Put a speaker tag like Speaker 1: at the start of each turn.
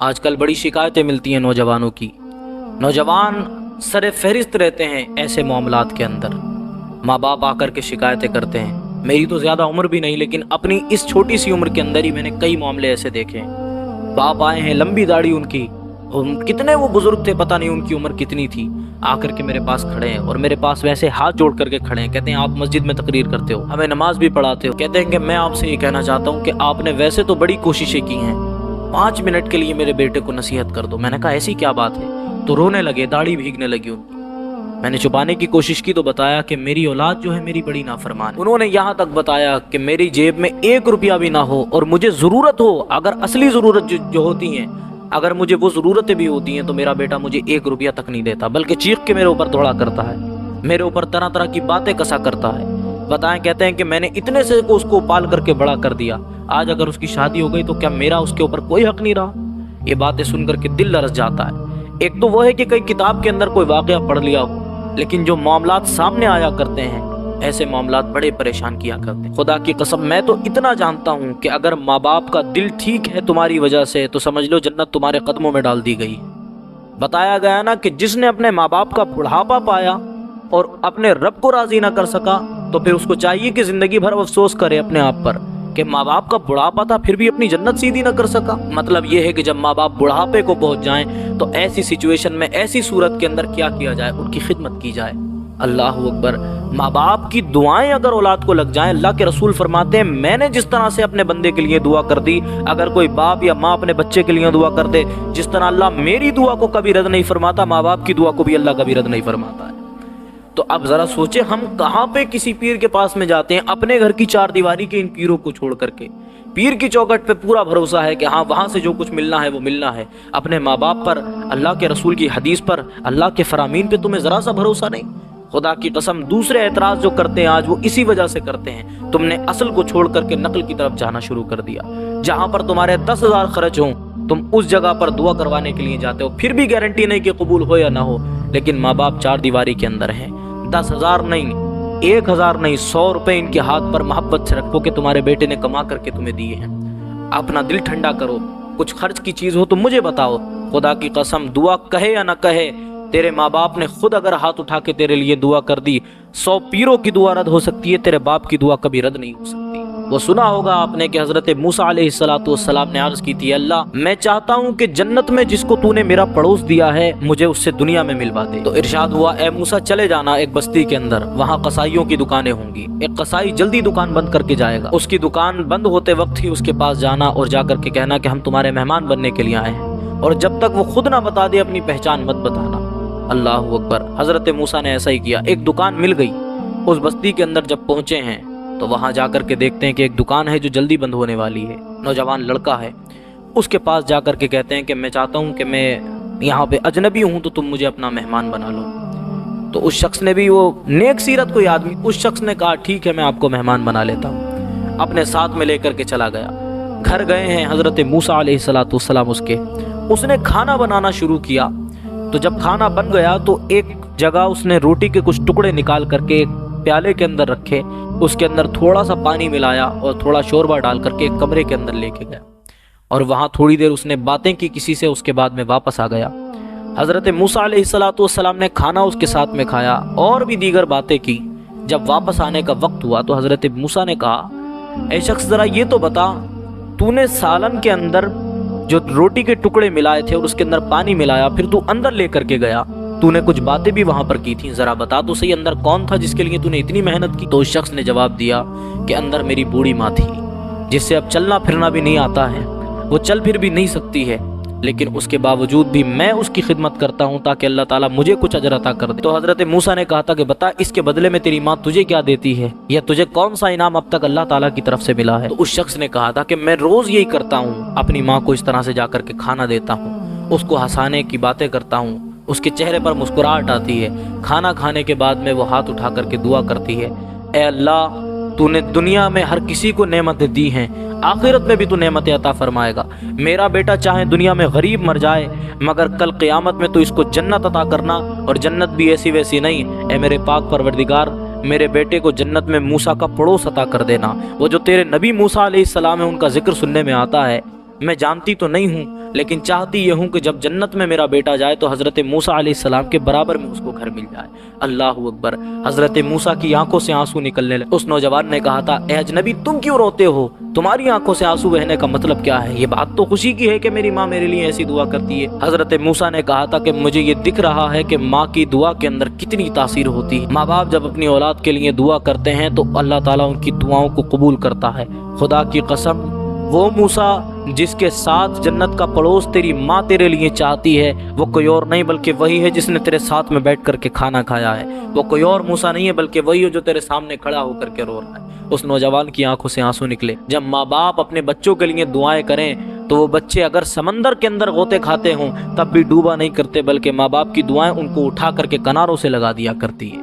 Speaker 1: آج کل بڑی شکایتیں ملتی ہیں نوجوانوں کی۔ نوجوان سر فہرست رہتے ہیں ایسے معاملات کے اندر۔ ماں باپ آ کر کے شکایتیں کرتے ہیں۔ میری تو زیادہ عمر بھی نہیں، لیکن اپنی اس چھوٹی سی عمر کے اندر ہی میں نے کئی معاملے ایسے دیکھے ہیں۔ باپ آئے ہیں، لمبی داڑھی ان کی، کتنے وہ بزرگ تھے، پتہ نہیں ان کی عمر کتنی تھی، آ کر کے میرے پاس کھڑے ہیں اور میرے پاس ویسے ہاتھ جوڑ کر کے کھڑے ہیں۔ کہتے ہیں آپ مسجد میں تقریر کرتے ہو، ہمیں نماز بھی پڑھاتے ہو، کہتے ہیں کہ میں آپ سے یہ کہنا چاہتا ہوں کہ آپ نے ویسے تو بڑی کوششیں کی ہیں، 5 منٹ کے لیے میرے بیٹے کو نصیحت کر دو۔ میں نے کہا ایسی کیا بات ہے؟ تو رونے لگے، داڑھی بھیگنے لگی ان کی۔ میں نے چھپانے کی کوشش کی تو بتایا کہ میری اولاد جو ہے میری بڑی نافرمان ہے۔ انہوں نے یہاں تک بتایا کہ میری جیب میں 1 روپیہ بھی نہ ہو اور مجھے ضرورت ہو، اگر اصلی ضرورت جو ہوتی ہیں، اگر مجھے وہ ضرورتیں بھی ہوتی ہیں تو میرا بیٹا مجھے 1 روپیہ تک نہیں دیتا، بلکہ چیخ کے میرے اوپر دوڑا کرتا ہے، میرے اوپر طرح طرح کی باتیں کسا کرتا ہے۔ بتائیں، کہتے ہیں کہ میں نے اتنے سے کو اس کو پال کر کے بڑا کر دیا، آج اگر اس کی شادی ہو گئی تو کیا میرا اس کے اوپر کوئی حق نہیں رہا؟ یہ باتیں سن کر کے دل لرز جاتا ہے۔ ایک تو وہ ہے کہ کئی کتاب کے اندر کوئی واقعہ پڑھ لیا ہو، لیکن جو معاملات سامنے آیا کرتے ہیں، ایسے معاملات بڑے پریشان کیا کرتے ہیں۔ خدا کی قسم میں تو اتنا جانتا ہوں کہ اگر ماں باپ کا دل ٹھیک ہے تمہاری وجہ سے تو سمجھ لو جنت تمہارے قدموں میں ڈال دی گئی۔ بتایا گیا نا کہ جس نے اپنے ماں باپ کا بڑھاپا پایا اور اپنے رب کو راضی نہ کر سکا تو پھر اس کو چاہیے کہ زندگی بھر افسوس کرے اپنے آپ پر کہ ماں باپ کا بڑھاپا تھا پھر بھی اپنی جنت سیدھی نہ کر سکا۔ مطلب یہ ہے کہ جب ماں باپ بڑھاپے کو پہنچ جائیں تو ایسی سچویشن میں، ایسی صورت کے اندر کیا کیا جائے؟ ان کی خدمت کی جائے۔ اللہ اکبر۔ ماں باپ کی دعائیں اگر اولاد کو لگ جائیں، اللہ کے رسول فرماتے ہیں میں نے جس طرح سے اپنے بندے کے لیے دعا کر دی، اگر کوئی باپ یا ماں اپنے بچے کے لیے دعا کر دے، جس طرح اللہ میری دعا کو کبھی رد نہیں فرماتا، ماں باپ کی دعا کو بھی اللہ کبھی رد نہیں فرماتا ہے۔ تو اب ذرا سوچیں، ہم کہاں پہ کسی پیر کے پاس میں جاتے ہیں اپنے گھر کی 4 دیواری کے ان پیروں کو چھوڑ کر کے۔ پیر کی چوکھٹ پہ پورا بھروسہ ہے کہ ہاں وہاں سے جو کچھ ملنا ہے وہ ملنا ہے، اپنے ماں باپ پر، اللہ کے رسول کی حدیث پر، اللہ کے فرامین پہ تمہیں ذرا سا بھروسہ نہیں۔ خدا کی قسم دوسرے اعتراض جو کرتے ہیں آج وہ اسی وجہ سے کرتے ہیں، تم نے اصل کو چھوڑ کر کے نقل کی طرف جانا شروع کر دیا۔ جہاں پر تمہارے 10,000 خرچ ہوں تم اس جگہ پر دعا کروانے کے لیے جاتے ہو، پھر بھی گارنٹی نہیں کہ قبول ہو یا نہ ہو، لیکن ماں باپ 4 دیواری کے اندر ہیں۔ 10,000 نہیں، 1,000 نہیں، 100 روپے ان کے ہاتھ پر محبت سے رکھو کہ تمہارے بیٹے نے کما کر کے تمہیں دیے ہیں۔ اپنا دل ٹھنڈا کرو، کچھ خرچ کی چیز ہو تو مجھے بتاؤ۔ خدا کی قسم دعا کہے یا نہ کہے، تیرے ماں باپ نے خود اگر ہاتھ اٹھا کے تیرے لیے دعا کر دی، 100 پیروں کی دعا رد ہو سکتی ہے، تیرے باپ کی دعا کبھی رد نہیں ہو سکتی۔ وہ سنا ہوگا آپ نے کہ حضرت موسیٰ علیہ السلام نے عرض کی تھی، اللہ میں چاہتا ہوں کہ جنت میں جس کو تو نے میرا پڑوس دیا ہے مجھے اس سے دنیا میں ملوا دے۔ تو ارشاد ہوا، اے موسیٰ چلے جانا ایک بستی کے اندر، وہاں قصائیوں کی دکانیں ہوں گی، ایک قصائی جلدی دکان بند کر کے جائے گا، اس کی دکان بند ہوتے وقت ہی اس کے پاس جانا اور جا کر کے کہنا کہ ہم تمہارے مہمان بننے کے لیے آئے ہیں، اور جب تک وہ خود نہ بتا دے اپنی پہچان مت بتانا۔ اللہ اکبر۔ حضرت موسیٰ نے ایسا ہی کیا، ایک دکان مل گئی۔ اس بستی کے اندر جب پہنچے ہیں تو وہاں جا کر کے دیکھتے ہیں کہ ایک دکان ہے جو جلدی بند ہونے والی ہے، نوجوان لڑکا ہے، اس کے پاس جا کر کے کہتے ہیں کہ میں چاہتا ہوں کہ میں یہاں پہ اجنبی ہوں تو تم مجھے اپنا مہمان بنا لو۔ تو اس شخص نے بھی، وہ نیک سیرت کوئی آدمی، اس شخص نے کہا ٹھیک ہے میں آپ کو مہمان بنا لیتا ہوں، اپنے ساتھ میں لے کر کے چلا گیا۔ گھر گئے ہیں حضرت موسیٰ علیہ السلام اس نے کھانا بنانا شروع کیا۔ تو جب کھانا بن گیا تو ایک جگہ اس نے روٹی کے کچھ ٹکڑے نکال کر کے ایک پیالے کے اندر رکھے، اس کے اندر تھوڑا سا پانی ملایا اور تھوڑا شوربہ ڈال کر کے ایک کمرے کے اندر لے کے گیا، اور وہاں تھوڑی دیر اس نے باتیں کی کسی سے، اس کے بعد میں واپس آ گیا۔ حضرت موسیٰ علیہ السلام نے کھانا اس کے ساتھ میں کھایا اور بھی دیگر باتیں کی۔ جب واپس آنے کا وقت ہوا تو حضرت موسیٰ نے کہا، اے شخص ذرا یہ تو بتا، تو نے سالن کے اندر جو روٹی کے ٹکڑے ملائے تھے اور اس کے اندر پانی ملایا، پھر تو اندر لے کر کے گیا، تو نے کچھ باتیں بھی وہاں پر کی تھیں، ذرا بتا تو صحیح اندر کون تھا جس کے لیے تو نے اتنی محنت کی؟ تو اس شخص نے جواب دیا کہ اندر میری بوڑھی ماں تھی جس سے اب چلنا پھرنا بھی نہیں آتا ہے، وہ چل پھر بھی نہیں سکتی ہے، لیکن اس کے باوجود بھی میں اس کی خدمت کرتا ہوں تاکہ اللہ تعالیٰ مجھے کچھ اجر عطا کر دے۔ تو حضرت موسیٰ نے کہا تھا کہ بتا اس کے بدلے میں تیری ماں تجھے کیا دیتی ہے، یا تجھے کون سا انعام اب تک اللہ تعالیٰ کی طرف سے ملا ہے؟ تو اس شخص نے کہا تھا کہ میں روز یہی کرتا ہوں، اپنی ماں کو اس طرح سے جا کر کے کھانا دیتا ہوں، اس کو ہنسانے کی باتیں کرتا ہوں، اس کے چہرے پر مسکراہٹ آتی ہے، کھانا کھانے کے بعد میں وہ ہاتھ اٹھا کر کے دعا کرتی ہے، اے اللہ تو نے دنیا میں ہر کسی کو نعمتیں دی ہیں، آخرت میں بھی تو نعمتیں عطا فرمائے گا، میرا بیٹا چاہے دنیا میں غریب مر جائے مگر کل قیامت میں تو اس کو جنت عطا کرنا، اور جنت بھی ایسی ویسی نہیں، اے میرے پاک پروردگار میرے بیٹے کو جنت میں موسیٰ کا پڑوس عطا کر دینا۔ وہ جو تیرے نبی موسیٰ علیہ السلام ہے ان کا ذکر سننے میں آتا ہے، میں جانتی تو نہیں ہوں لیکن چاہتی یہ ہوں کہ جب جنت میں میرا بیٹا جائے تو حضرت موسیٰ علیہ السلام کے برابر میں اس کو گھر مل جائے۔ اللہ اکبر! حضرت موسیٰ کی آنکھوں سے آنسو نکلنے لگے۔ اس نوجوان نے کہا تھا، اے اجنبی، تم کیوں روتے ہو؟ تمہاری آنکھوں سے آنسو بہنے کا مطلب کیا ہے؟ یہ بات تو خوشی کی ہے کہ میری ماں میرے لیے ایسی دعا کرتی ہے۔ حضرت موسیٰ نے کہا تھا کہ مجھے یہ دکھ رہا ہے کہ ماں کی دعا کے اندر کتنی تاثیر ہوتی ہے۔ ماں باپ جب اپنی اولاد کے لیے دعا کرتے ہیں تو اللہ تعالیٰ ان کی دعاؤں کو قبول کرتا ہے۔ خدا کی قسم، وہ موسیٰ جس کے ساتھ جنت کا پڑوس تیری ماں تیرے لیے چاہتی ہے، وہ کوئی اور نہیں بلکہ وہی ہے جس نے تیرے ساتھ میں بیٹھ کر کے کھانا کھایا ہے۔ وہ کوئی اور موسیٰ نہیں ہے بلکہ وہی ہے جو تیرے سامنے کھڑا ہو کر کے رو رہا ہے۔ اس نوجوان کی آنکھوں سے آنسو نکلے۔ جب ماں باپ اپنے بچوں کے لیے دعائیں کریں تو وہ بچے اگر سمندر کے اندر غوطے کھاتے ہوں تب بھی ڈوبا نہیں کرتے، بلکہ ماں باپ کی دعائیں ان کو اٹھا کر کے کناروں سے لگا دیا کرتی ہے۔